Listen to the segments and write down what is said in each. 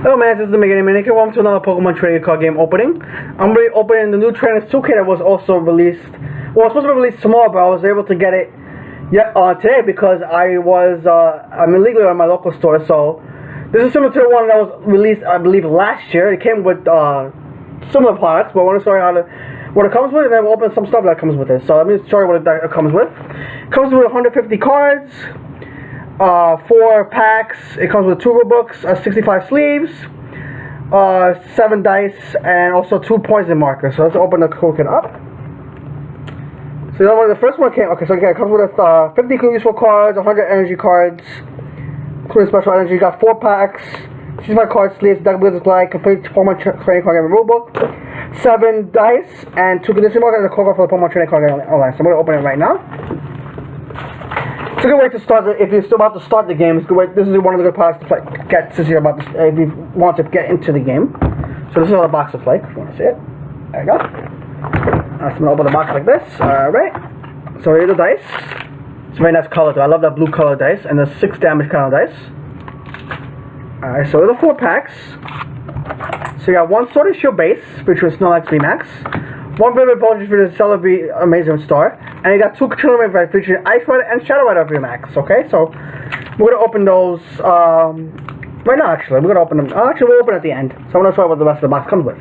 Hello man, this is the Mega Man. Welcome to another Pokemon trading card game opening. I'm really opening the new Trainer's Toolkit that was also released. Well, it was supposed to be released tomorrow, but I was able to get it today because I'm illegally at my local store. So this is similar to the one that was released, I believe, last year. It came with similar products, but I want to show you what it comes with, and then we'll open some stuff that comes with it. So let me show you what it comes with. It comes with 150 cards. 4 packs. It comes with 2 rule books, 65 sleeves, 7 dice, and also 2 poison markers. So let's open the toolkit up. So the first one came. Okay, so it comes with 50 useful cards, 100 energy cards, including special energy. You got 4 packs, 65 card sleeves, deck builders glide, complete Pokemon training card game rule book, 7 dice, and 2 condition markers, and a code for the Pokemon training card game online. So I'm gonna open it right now. It's a good way to start if you're still about to start the game. It's a good way. This is one of the good products to get since you're about to, if you want to get into the game. So this is how the box looks like. If you want to see it, there you go. So I'm gonna open the box like this. Alright. So here's the dice. It's a very nice color too. I love that blue color dice and the 6 damage kind of dice. Alright. So here's the 4 packs. So you got 1 Sword and Shield base, which was Snorlax VMAX. 1 Vivid Voltage for the Celebi Amazing Star, and you got 2 Controller Ray featuring Ice Rider and Shadow Rider VMAX. Okay, so we're gonna open those right now. Actually, we're gonna open them. Actually, we'll open at the end. So I'm gonna show you what the rest of the box comes with.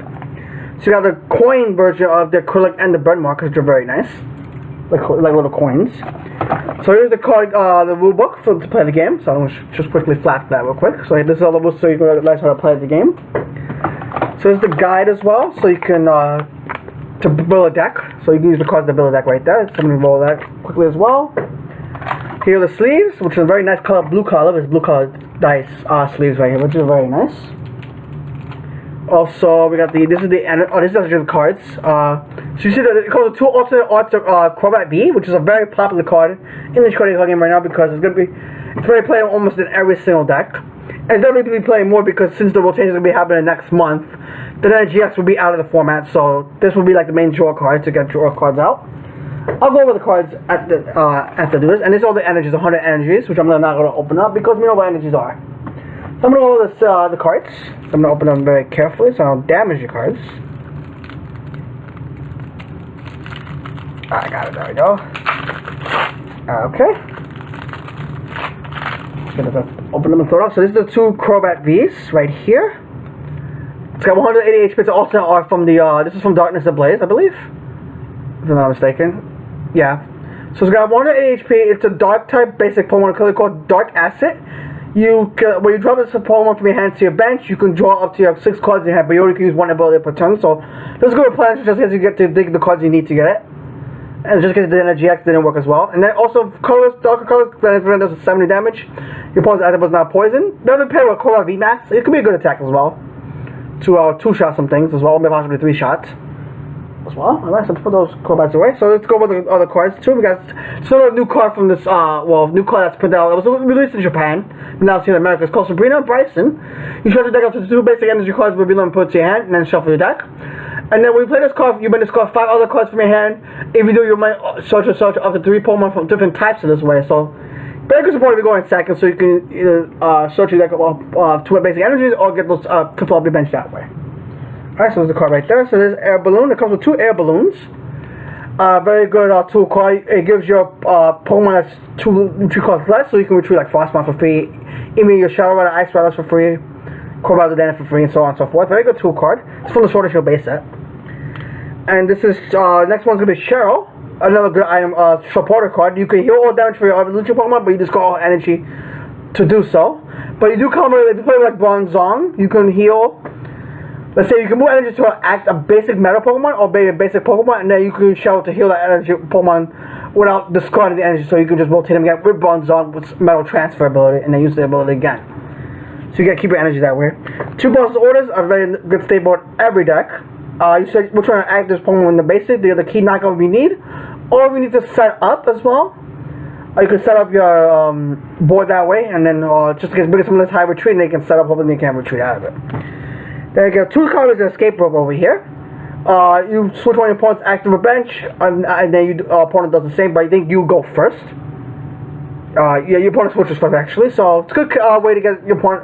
So you got the coin version of the acrylic and the burn markers, which are very nice, like little coins. So here's the card, the rule book to play the game. So I'm gonna just quickly flap that real quick. So this is all the rules, so you can realize how to play the game. So there's the guide as well, so you can to build a deck, so you can use the cards to build a deck right there. So I'm going to roll that quickly as well. Here are the sleeves, which is a very nice color, blue color. There's blue colored dice sleeves right here, which is very nice. Also, we got this is actually the cards. So you see that it comes with 2 alternate arts of Crobat V, which is a very popular card in the trading card game right now because it's very played almost in every single deck. And it's definitely going to be playing more because since the rotation is going to be happening next month, the GX will be out of the format, so this will be like the main draw card to get draw cards out. I'll go over the cards after this, and this is all the energies, 100 energies, which I'm not going to open up because we know what energies are. So I'm going to go over the cards. So I'm going to open them very carefully so I don't damage the cards. I got it, there we go. Okay. Just going to open them and throw it out. So this is the 2 Crobat Vs right here. It's got 180 HP. It's alternate art from the, this is from Darkness Ablaze, I believe. If I'm not mistaken. Yeah. So it's got 180 HP. It's a dark type basic Pokemon called Dark Acid. When you drop this Pokemon from your hand to your bench, you can draw up to your 6 cards in your hand, but you only can use 1 ability per turn. So this is a good plan just as you get to dig the cards you need to get it. And just because the GX didn't work as well. And then also colors, darker colors, when it does 70 damage. Your opponent's item was not poison. Doesn't pair with Crobat VMAX. It could be a good attack as well. To 2-shot some things as well, maybe possibly 3 shots as well. Alright, so let's put those Crobats away. So let's go over the other cards too. We got still a new card from this, new card that's printed out. It was released in Japan, but now it's in America. It's called Sabrina and Bryson. You start your deck up to 2 basic energy cards will be learned put to your hand, and then shuffle your deck. And then when you play this card, you may discard 5 other cards from your hand. If you do, you might search up to 3 Pokemon from different types of this way. So very good support if you go in second, so you can either search your deck of 2 basic energies or get those to fill up your bench that way. Alright, so there's the card right there. So there's Air Balloon. It comes with 2 Air Balloons. Very good tool card. It gives your Pokemon that's 2 retreat cards less, so you can retreat like Frostmon for free, even your Shadow Rider, Ice Riders for free, Crobat the for free, and so on and so forth. Very good tool card. It's from the Sword and Shield base set. And this is next one's gonna be Cheryl. Another good item, supporter card. You can heal all damage for your evolution Pokemon, but you just call energy to do so. But you do come if you play like Bronzong, you can heal. Let's say you can move energy to act a basic Meta Pokemon or be a basic Pokemon, and then you can show to heal that energy Pokemon without discarding the energy. So you can just rotate them again with Bronzong with Metal Transfer ability, and then use the ability again. So you gotta keep your energy that way. 2 bonus orders are very good stable in every deck. You said we're trying to act this Pokemon in the basic. The key knockout we need. Or we need to set up as well. You can set up your board that way, and then just in case because someone has high retreat, and they can set up, hopefully they can retreat out of it. There you go. 2 colors and escape rope over here. You switch one of your opponent's active bench, and then your opponent does the same, but I think you go first. Yeah, your opponent switches first actually, so it's a good way to get your opponent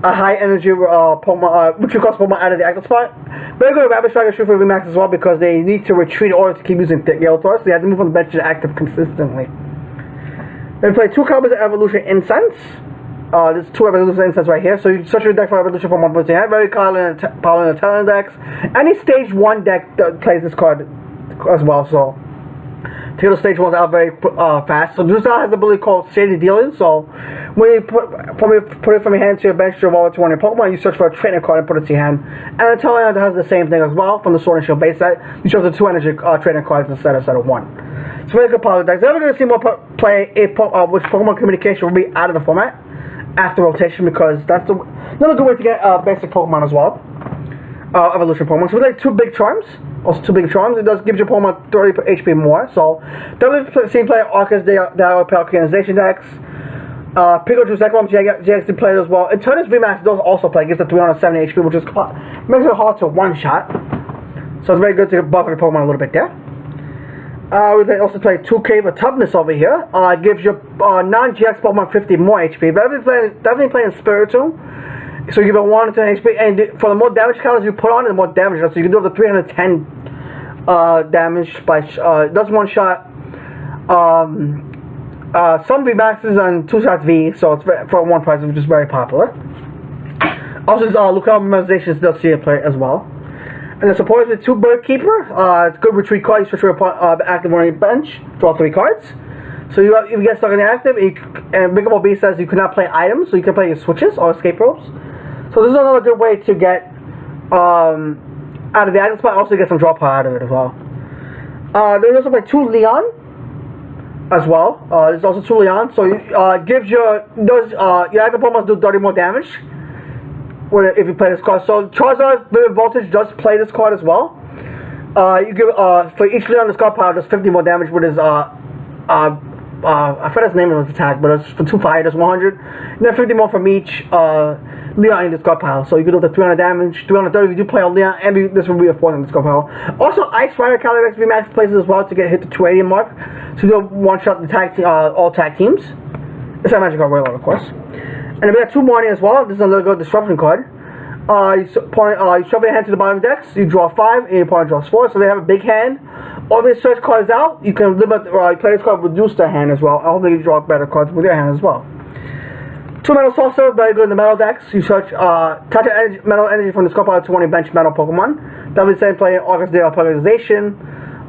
a high energy Pokemon, which cost Pokemon out of the active spot. Very good at Rapid Strike and Shift for VMAX as well because they need to retreat in order to keep using Yellow Taurus. They have to move from the bench to active consistently. Then play 2 copies of Evolution Incense. There's 2 Evolution Incense right here. So you search your deck for Evolution Pokemon puts in hand. Very powerful in the Talent decks. Any stage 1 deck that plays this card as well. So to get those stage 1s out very fast. So this has the ability called Shady Dealing. So when you put it from your hand to your bench to evolve it to one of your Pokemon, you search for a trainer card and put it to your hand. And the Talent has the same thing as well from the Sword and Shield base set. You chose the 2 energy trainer cards instead of 1. It's very good power decks. They're going to see more play which Pokemon communication will be out of the format after rotation because that's another good way to get basic Pokemon as well. Evolution Pokemon. So we like 2 big charms. Also 2 big charms. It does give your Pokemon 30 HP more. So definitely see play Arceus, Palkia decks. Pikachu's Zekrom GX did play it as well. Eternus VMAX does also play. Gives it 370 HP, which is makes it hard to one shot. So it's very good to buff your Pokemon a little bit there. We also play 2K for Toughness over here. Gives your non-GX Pokemon 50 more HP. But definitely playing Spiritomb. So you give it 1 to 10 HP. And for the more damage counters you put on it, the more damage. So you can do up to 310 damage by does one shot. Some VMAXs and 2 shots V. So it's for 1 price, which is very popular. Also, Lookout Memorizations does see it play as well. And the support is 2 Bird Keeper. It's good retreat card. You switch your active on your bench. Draw 3 cards. So if you get stuck in the active, and Big Ball B says you cannot play items, so you can play your switches or escape ropes. So this is another good way to get out of the active spot. Also get some draw power out of it as well. There's also play 2 Leon as well. There's also 2 Leon. So gives your active Pokemon do 30 more damage. If you play this card. So Charizard Vivid Voltage does play this card as well. You give for each Leon this card power does 50 more damage with his I forgot his name of his attack, but it's for 2 fire, does 100. And then 50 more from each Leon in this card power. So you can do the 300 damage, 330 if you do play on Leon, and this will be a 400 in this card power. Also Ice Rider Calyrex VMAX plays as well to get hit the 280 mark. So you do one shot the all tag teams. It's a magic card royal, of course. And we got 2 Marnie as well. This is another good disruption card. You shove your hand to the bottom of the decks, you draw 5, and your opponent draws 4. So they have a big hand. All these search cards out, you can limit, play this card, reduce their hand as well. Hopefully you draw better cards with your hand as well. 2 Metal Sorcerer, very good in the metal decks. You search touch energy, metal energy from the scope out to one of your bench metal Pokemon. That'll be the same play in August Day Polarization.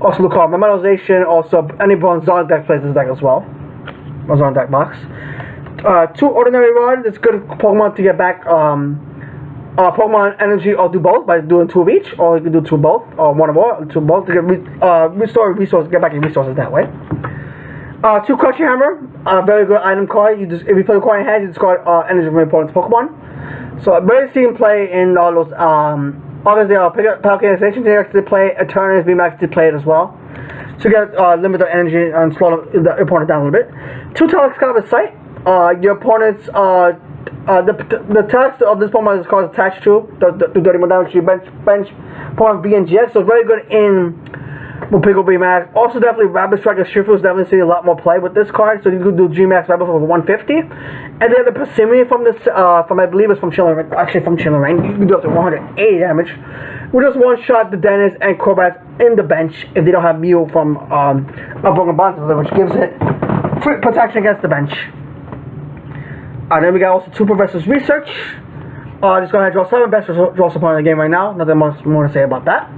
Also look called Metalization. Also any Bronzonic deck plays this deck as well. Bronzonic deck box. 2 Ordinary Rod. It's good Pokemon to get back Pokemon energy, or do both by doing 2 of each, or you can do 2 of both, or 1 of all, 2 of both to get restore resources, get back your resources that way. 2 Crunchy Hammer, very good item card. If you play a card in your hand, you discard energy from your opponent's Pokemon. So very seen play in all those August Palkia they actually play Eternus VMAX did play it as well. So you get limit the energy and slow the opponent down a little bit. 2 Telescopic Sight. Your opponent's the text of this Pokemon is called attached to the 30 more damage to your bench Pokemon B and GX, so very good in Pickle B Max. Also definitely Rapid Strike and Shifu is definitely seeing a lot more play with this card, so you could do G Max Rapid for 150. And then the Persimmon from this from I believe it's from Chilling actually from Chilling Rain, you can do up to 180 damage. We just one shot the Dennis and Crobat in the bench if they don't have Mew from Broken Bonds, which gives it free protection against the bench. Then we got also 2 Professor's Research. Just going to draw 7 best draw support in the game right now. Nothing much more to say about that.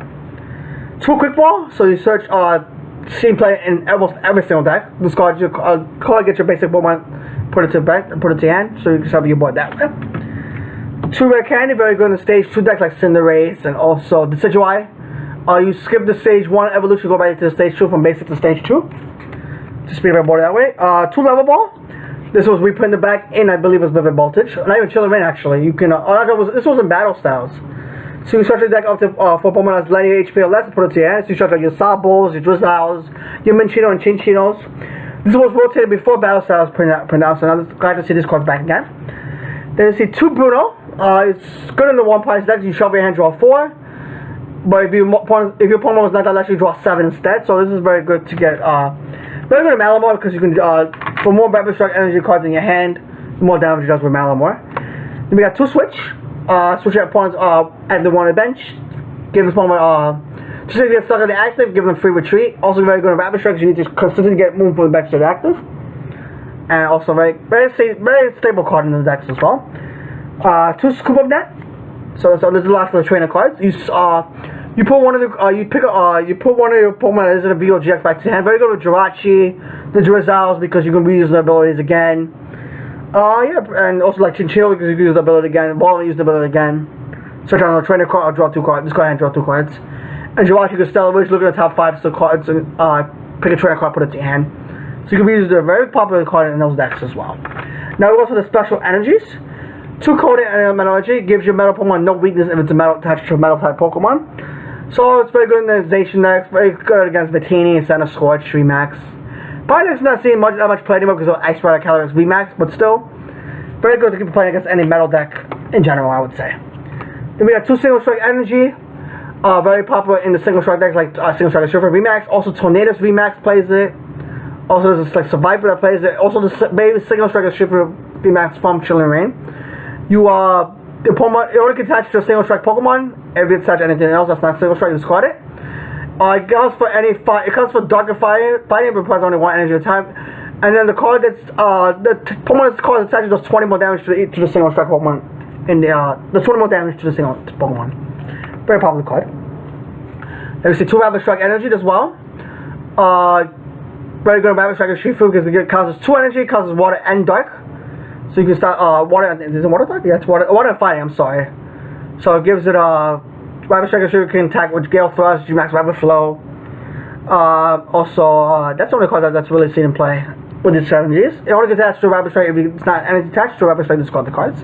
2 Quick Ball. So you search scene play in almost every single deck. Discard your card, get your basic Pokemon, put it to the bank, and put it to your hand, so you can have your board that way. 2 Rare Candy, very good in the stage 2 decks like Cinderace and also Decidueye. You skip the stage 1 evolution, go back to the stage 2 from basic to stage 2. To speed your board that way. 2 Level Ball. This was reprinted back in, I believe, it was Vivid Voltage. Not even Chilling Rain, actually. You can. This was in Battle Styles. So you start your deck up to 4 Pokemon that's 90 HP or less, put it to your hand. So you start like your Sabos, your Drizzles, your Minchino and Chinchinos. This was rotated before Battle Styles print out, so I'm glad to see this card back again. Then you see 2 Bruno. It's good in the 1 price deck. You shove your hand, draw 4. But if your opponent was not that, actually draw 7 instead. So this is very good to get. Very good at Malamar because you can for more Rapid Strike energy cards in your hand, the more damage it does with Malamar. Then we got 2 switch. Switch your opponents at the one on the bench. Give this opponent just to get stuck on the active, give them free retreat. Also very good in rapid strike, you need to consistently get moved from the bench to the active. And also very stable card in the decks as well. 2 scoop up net. So this is the last of the trainer cards. You put one of the you put one of your Pokemon that is in a VOGX back to the hand. Very good with Jirachi, the Drizzles, because you can reuse their abilities again. Yeah, and also like Chinchilla because you can use the ability again. Ball use the ability again. Search on a trainer card, I'll draw 2 cards. Just go ahead and draw 2 cards. And Jirachi Costello, which look at the top 5 still cards and pick a trainer card, put it to your hand. So you can use the very popular card in those decks as well. Now we go to the special energies. 2 coded elemental energy gives your metal Pokemon no weakness if it's a metal attached to a metal type Pokemon. So it's very good in the Zacian decks, very good against Vitini instead of Scorch, VMAX. Probably not seeing that much play anymore because of Ice Rider Calyrex VMAX, but still, very good to keep playing against any metal deck in general, I would say. Then we got 2 single strike energy, very popular in the single strike decks like single strike Surfer VMAX. Also Tornadus VMAX plays it. Also there's like Survivor that plays it. Also the baby single strike Surfer VMAX from Chilling Rain. The Pokemon, it only can attach to a single strike Pokemon. If it attach anything else that's not single strike, discard it. It comes for any it comes for Darker Fighting, but requires only 1 energy at a time. And then the card that's the Pokemon's card attached does 20 more damage to the single strike Pokemon. In the 20 more damage to the single Pokemon. Very popular card. Then we see 2 Rapid Strike energy as well. Very good Rapid Strike Shifu because it causes 2 energy, causes water and dark. So you can start water. Is it water type? Yeah, it's water and fighting. I'm sorry. So it gives it Rapid Strike Shifu can attack with Gale Thrust, Max Rapid Flow. Also, that's the only card that's really seen in play with its strategies. It only gets attached to a Rapid Strike if it's not attached to a Rapid Strike. Discard the cards.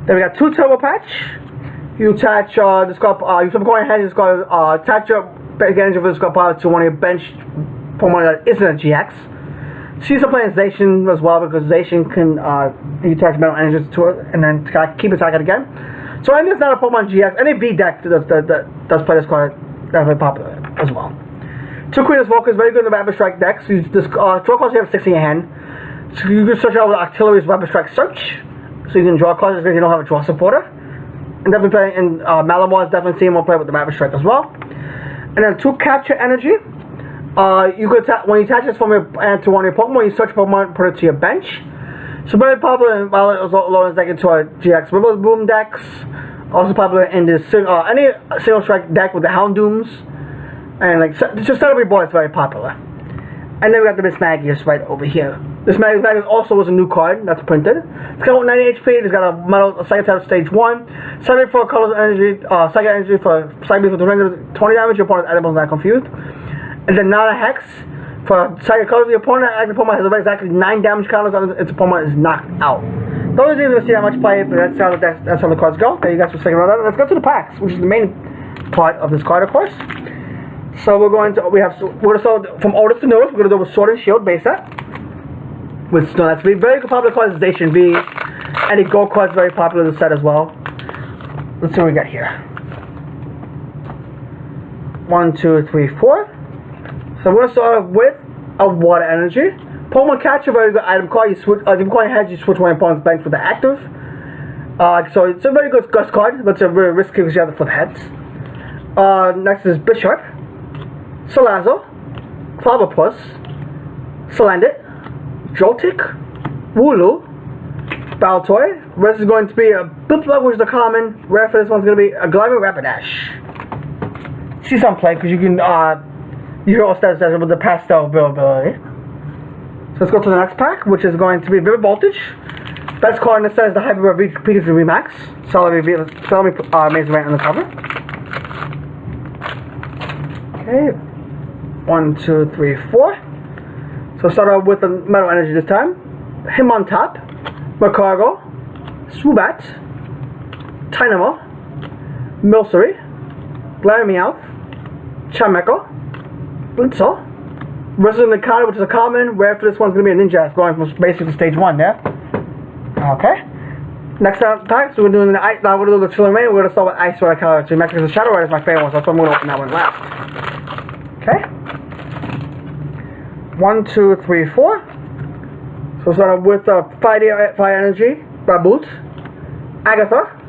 Then we got 2 Turbo Patch. You attach this card. You flip a coin in hand. This card attach your basic energy for this card power to one of your bench Pokemon that isn't a GX. She's playing Zacian as well because Zacian can you attach metal energies to it and then keep attacking again. So any it's not a Pokemon GX, any V deck does play this card. That's very popular as well. 2 Queen's Volcans, very good in the Rapid Strike decks. So draw cards you have 6 in your hand. So you can search out with Octillery's Rapid Strike Search. So you can draw cards because you don't have a draw supporter. And definitely playing in Malamore's definitely seeing more play with the Rapid Strike as well. And then 2 Capture Energy. You could when you attach this from your to one of your Pokemon, you search Pokemon, put it to your bench. So very popular in Lawrence deck into our GX River Boom decks. Also popular in this any single strike deck with the Houndooms. And like just set up your board, it's very popular. And then we got the Mismagius right over here. This Mismagius also was a new card that's printed. It's got 90 HP, it's got a metal Psychic type stage 1. Psychic for colors energy, Psychic energy for Psychic for 20 damage, your opponent's animals not confused. And then not a Hex for Psychic colors, the opponent has exactly 9 damage counters on its opponent is knocked out. Those didn't see that much play, but that's how the cards go. There you guys for sticking around. Let's go to the packs, which is the main part of this card, of course. So we're going to start from oldest to newest. We're going to do a Sword and Shield base set. With Snow. That's very popular cards is Zacian V. And the gold card's very popular in the set as well. Let's see what we got here. 1, 2, 3, 4. So we're going to start with a Water Energy. Pokemon Catcher, very good item card. You switch, if you go ahead, you switch one of your opponent's bench with the active. So it's a very good gust card, but it's a very risky because you have to flip heads. Next is Bisharp, Salazzle, Clobbopus, Salandit, Joltik, Wooloo, Baltoy. Rest is going to be a Biplug, which is a common. Rare for this one's going to be a Glymer Rapidash. See some play because you can you hear all stats with the pastel availability. So let's go to the next pack, which is going to be Vivid Voltage. Best card in the set is the Hyper Pikachu VMAX. So let me Amazing Rant on the cover. Okay. 1, 2, 3, 4. So start out with the Metal Energy this time. Hitmontop, Magcargo, Swoobat, Tynamo, Milcery, Glameow, Charmeco, Blitzel. Versus in the counter, which is a common. Rare for this one's going to be a Ninja, going from basically stage 1 there. Okay. Next pack, so we're doing the ice. Now we're going to do the Chilling Rain. We're going to start with Ice Rider Calyrex. Because the Shadow Rider is my favorite one, so that's why I'm going to open that one last. Okay. 1, 2, 3, 4. So we'll start with Fire Energy, Raboot, Agatha.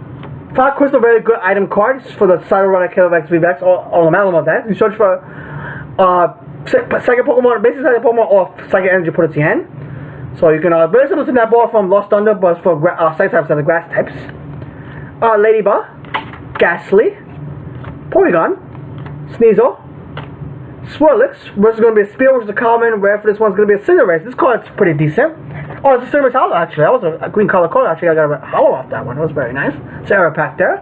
5 crystal, very good item cards for the Cyber Runner Kilovax VVX or the Malamar deck. You search for second Pokemon, basic second Pokemon or Psychic Energy, put it to your hand. So you can, very similar to that ball from Lost Thunder, but for Psychic types and the grass types. Ladybug, Ghastly, Porygon, Sneasel, Swirlix, which is going to be a Spear, which is a common. Rare for this one's going to be a Cinderace. This card's pretty decent. Oh, it's a Cinderace Hollow, actually. That was a green color card. Actually, I got a Hollow off that one. It was very nice. It's an error pack there.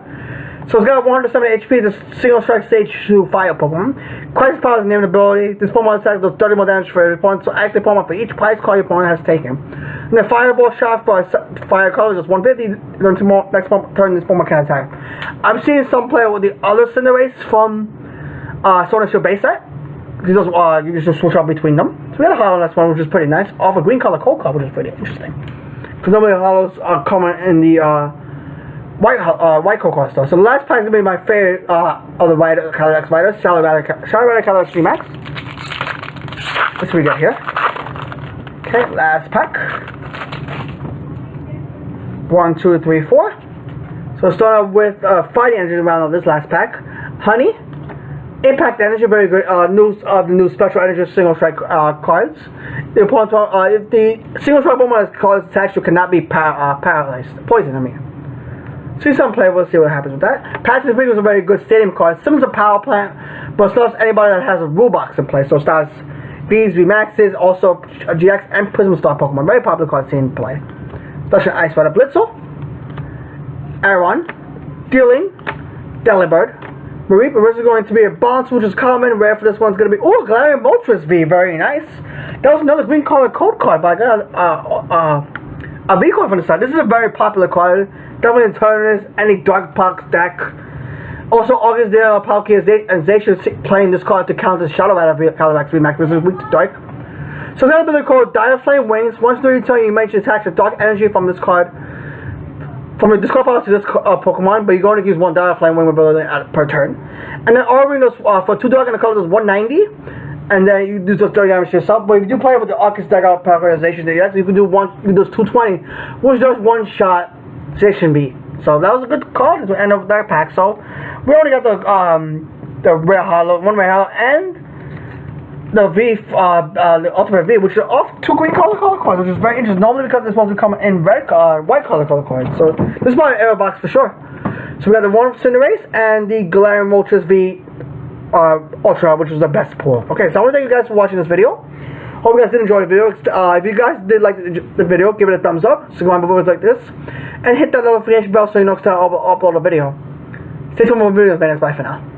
So it's got 170 HP. It's a single strike stage 2 fire Pokemon. Crisis Power is the name of the ability. This Pokemon attacks does 30 more damage for every opponent. So active Pokemon for each price card your opponent has taken. And the Fireball shot for a fire color is 150. Then next turn this Pokemon can attack. I'm seeing some player with the other Cinderace from Sword and Shield base set. You just switch out between them. So we got a Hollow next one, which is pretty nice. Off a green color cold card, which is pretty interesting. Because normally the Hollows are common in the white cold card store. So the last pack is going to be my favorite of the Rider, Calyrex Rider, Shadow Calyrex VMAX. Let's see what we got here. Okay, last pack. 1, 2, 3, 4. So let's start off with Fighting Energy round of this last pack. Honey. Impact Energy, very good. The new Special Energy Single Strike cards. The opponent, if the Single Strike Pokemon has cards attached, you cannot be paralyzed. Poison, I mean. See some play, we'll see what happens with that. Passive Vigor is a very good stadium card. Similar to Power Plant, but stops anybody that has a rule box in play. So it starts V's, VMAXs, also GX, and Prism Star Pokemon. Very popular card seen in play. Especially Ice Rider Blitzel, Aron, Dealing, Delibird. Mareep, this is going to be a bounce, which is common. Rare for this one's going to be, oh, Galarian Moltres V, very nice. That was another green color code card, but I got a V card from the side. This is a very popular card, definitely in tournaments, any Dark Box deck. Also, August there, Palkia and Zacian playing this card to counter Shadow out of Calyrex VMAX, which is weak to Dark. So another ability called Dire Flame Wings. Once during your turn, you may attach a Dark Energy from this card. From a discard pile to this Pokemon, but you're going to use one Dire Flame Wing ability per turn. And then Auburn does, for 2 dark and a color does 190, and then you do those 30 damage to yourself. But if you do play with the Arcus deck out paralyzation, you can do 220, which does one shot Station B. So that was a good card at the end of that pack. So we already got the rare Hollow, one rare Hollow, and the V, the Ultimate V, which are off 2 green color cards, which is very interesting. Normally because they're supposed to come in white color cards. So this is probably an error box for sure. So we got the one Cinderace and the Galarian Moltres V Ultra, which is the best pull. Okay, so I want to thank you guys for watching this video. Hope you guys did enjoy the video. If you guys did like the video, give it a thumbs up, subscribe to videos like this, and hit that notification bell so you know next time I upload a video. Stay tuned for more videos, man. Bye for now.